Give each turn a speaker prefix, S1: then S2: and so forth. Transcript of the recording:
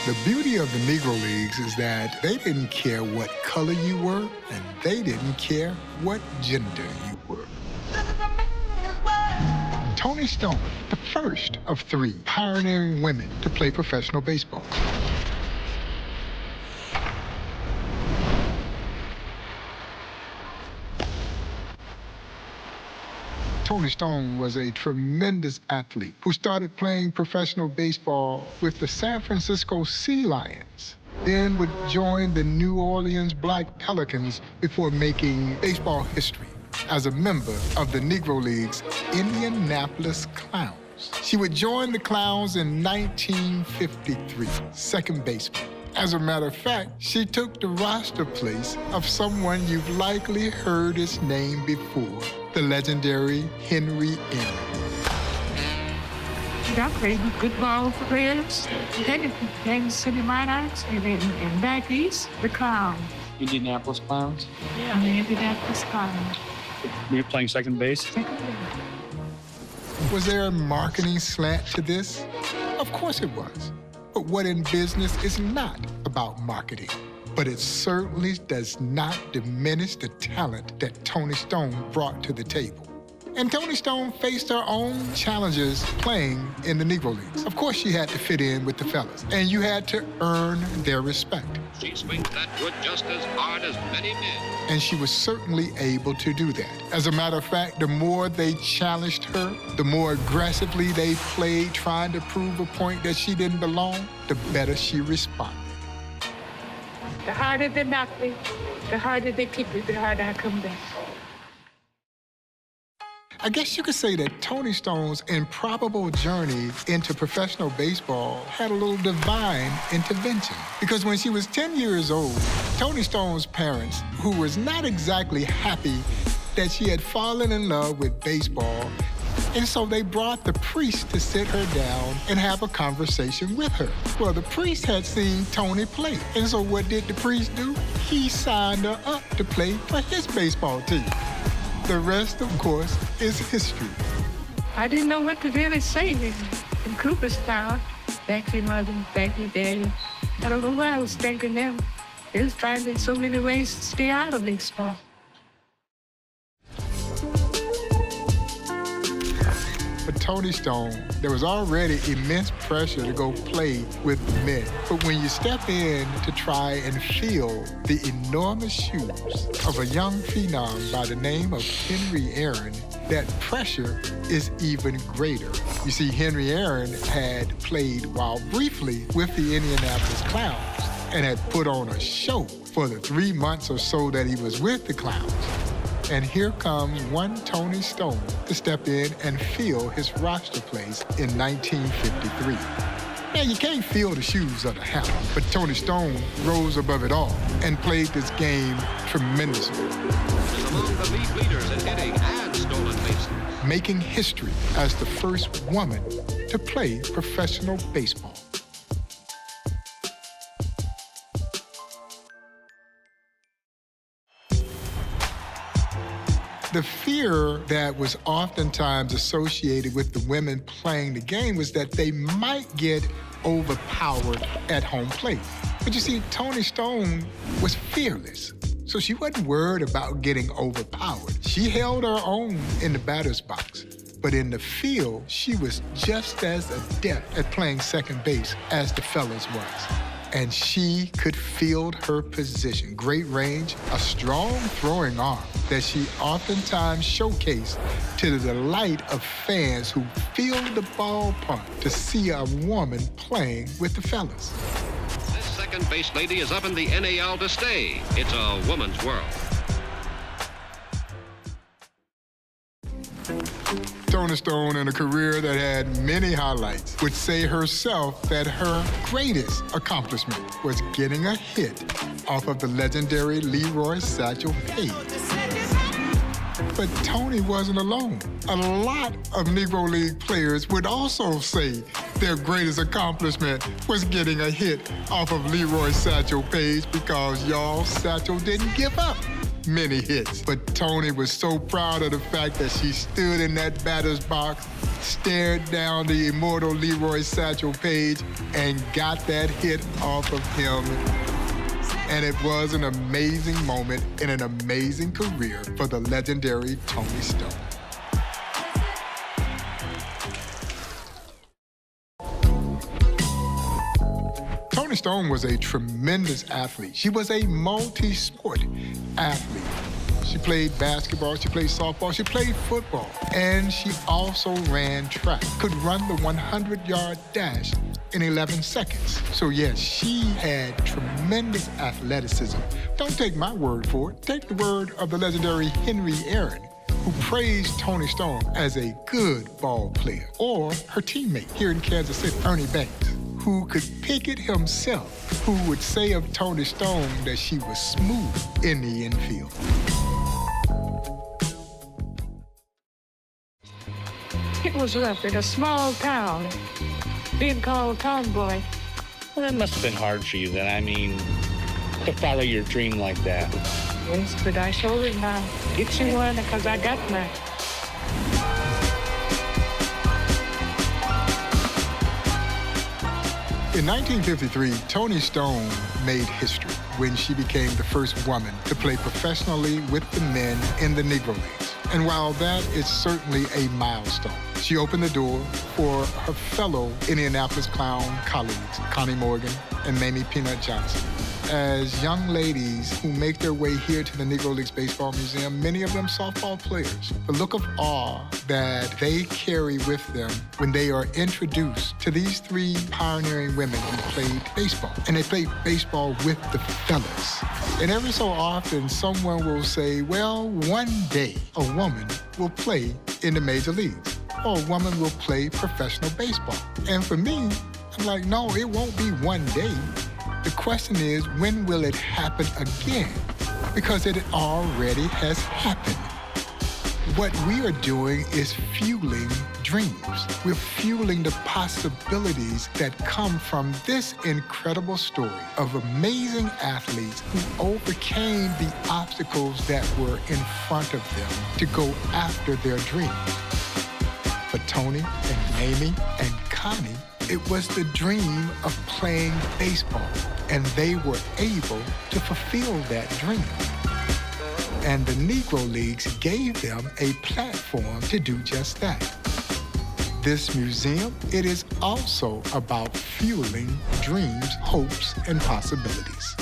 S1: The beauty of the Negro Leagues is that they didn't care what color you were, and they didn't care what gender you were. Toni Stone, the first of 3 pioneering women to play professional baseball. Toni Stone was a tremendous athlete who started playing professional baseball with the San Francisco Sea Lions, then would join the New Orleans Black Pelicans before making baseball history as a member of the Negro Leagues' Indianapolis Clowns. She would join the Clowns in 1953, second baseman. As a matter of fact, she took the roster place of someone you've likely heard his name before, the legendary Henry Aaron.
S2: I played good ball for players. Then it became City Miners, and then back east, the Clowns.
S3: Indianapolis Clowns?
S2: Yeah, the Indianapolis Clowns.
S3: You're playing second base?
S2: Second base.
S1: Was there a marketing slant to this? Of course it was. But what in business is not about marketing? But it certainly does not diminish the talent that Toni Stone brought to the table. And Toni Stone faced her own challenges playing in the Negro Leagues. Of course, she had to fit in with the fellas, and you had to earn their respect.
S4: She swings that wood just as hard as many men.
S1: And she was certainly able to do that. As a matter of fact, the more they challenged her, the more aggressively they played, trying to prove a point that she didn't belong, the better she responded.
S2: The harder they knock me, the harder they keep me, the harder I come back.
S1: I guess you could say that Toni Stone's improbable journey into professional baseball had a little divine intervention. Because when she was 10 years old, Toni Stone's parents, who was not exactly happy that she had fallen in love with baseball, and so they brought the priest to sit her down and have a conversation with her. Well, the priest had seen Toni play, and so what did the priest do? He signed her up to play for his baseball team. The rest, of course, is history.
S2: I didn't know what to really say in Cooperstown. Thank you, Mother. Thank you, Daddy. I don't know what I was thinking then. It was trying in so many ways to stay out of baseball.
S1: For Toni Stone, there was already immense pressure to go play with men. But when you step in to try and fill the enormous shoes of a young phenom by the name of Henry Aaron, that pressure is even greater. You see, Henry Aaron had played while briefly with the Indianapolis Clowns and had put on a show for the 3 months or so that he was with the Clowns. And here comes one Toni Stone to step in and fill his roster place in 1953. Now, you can't fill the shoes of the hammer, but Toni Stone rose above it all and played this game tremendously.
S4: She's among the league leaders in hitting and stolen bases.
S1: Making history as the first woman to play professional baseball. The fear that was oftentimes associated with the women playing the game was that they might get overpowered at home plate. But you see, Toni Stone was fearless, so she wasn't worried about getting overpowered. She held her own in the batter's box. But in the field, she was just as adept at playing second base as the fellas was. And she could field her position. Great range, a strong throwing arm that she oftentimes showcased to the delight of fans who filled the ballpark to see a woman playing with the fellas.
S4: This second base lady is up in the NAL to stay. It's a woman's world.
S1: Toni Stone, in a career that had many highlights, would say herself that her greatest accomplishment was getting a hit off of the legendary Leroy Satchel Paige. But Toni wasn't alone. A lot of Negro League players would also say their greatest accomplishment was getting a hit off of Leroy Satchel Paige because, y'all, Satchel didn't give up. many hits. But Toni was so proud of the fact that she stood in that batter's box, stared down the immortal Leroy Satchel Paige, and got that hit off of him. And it was an amazing moment in an amazing career for the legendary Toni Stone. Toni Stone was a tremendous athlete. She was a multi-sport athlete. She played basketball, she played softball, she played football, and she also ran track, could run the 100-yard dash in 11 seconds. So yes, she had tremendous athleticism. Don't take my word for it. Take the word of the legendary Henry Aaron, who praised Toni Stone as a good ball player, or her teammate here in Kansas City, Ernie Banks, who could pick it himself, who would say of Toni Stone that she was smooth in the infield.
S2: It was rough in a small town, being called tomboy.
S3: Well, that must have been hard for you then. I mean, to follow your dream like that.
S2: Yes, but I showed it now. Get you one because I got mine.
S1: In 1953, Toni Stone made history when she became the first woman to play professionally with the men in the Negro Leagues. And while that is certainly a milestone, she opened the door for her fellow Indianapolis Clown colleagues, Connie Morgan and Mamie Peanut Johnson. As young ladies who make their way here to the Negro Leagues Baseball Museum, many of them softball players, the look of awe that they carry with them when they are introduced to these three pioneering women who played baseball. And they played baseball with the fellas. And every so often, someone will say, well, one day a woman will play in the major leagues, or a woman will play professional baseball. And for me, I'm like, no, it won't be one day. The question is, when will it happen again? Because it already has happened. What we are doing is fueling dreams. We're fueling the possibilities that come from this incredible story of amazing athletes who overcame the obstacles that were in front of them to go after their dreams. For Toni and Mamie and Connie, it was the dream of playing baseball, and they were able to fulfill that dream. And the Negro Leagues gave them a platform to do just that. This museum, it is also about fueling dreams, hopes, and possibilities.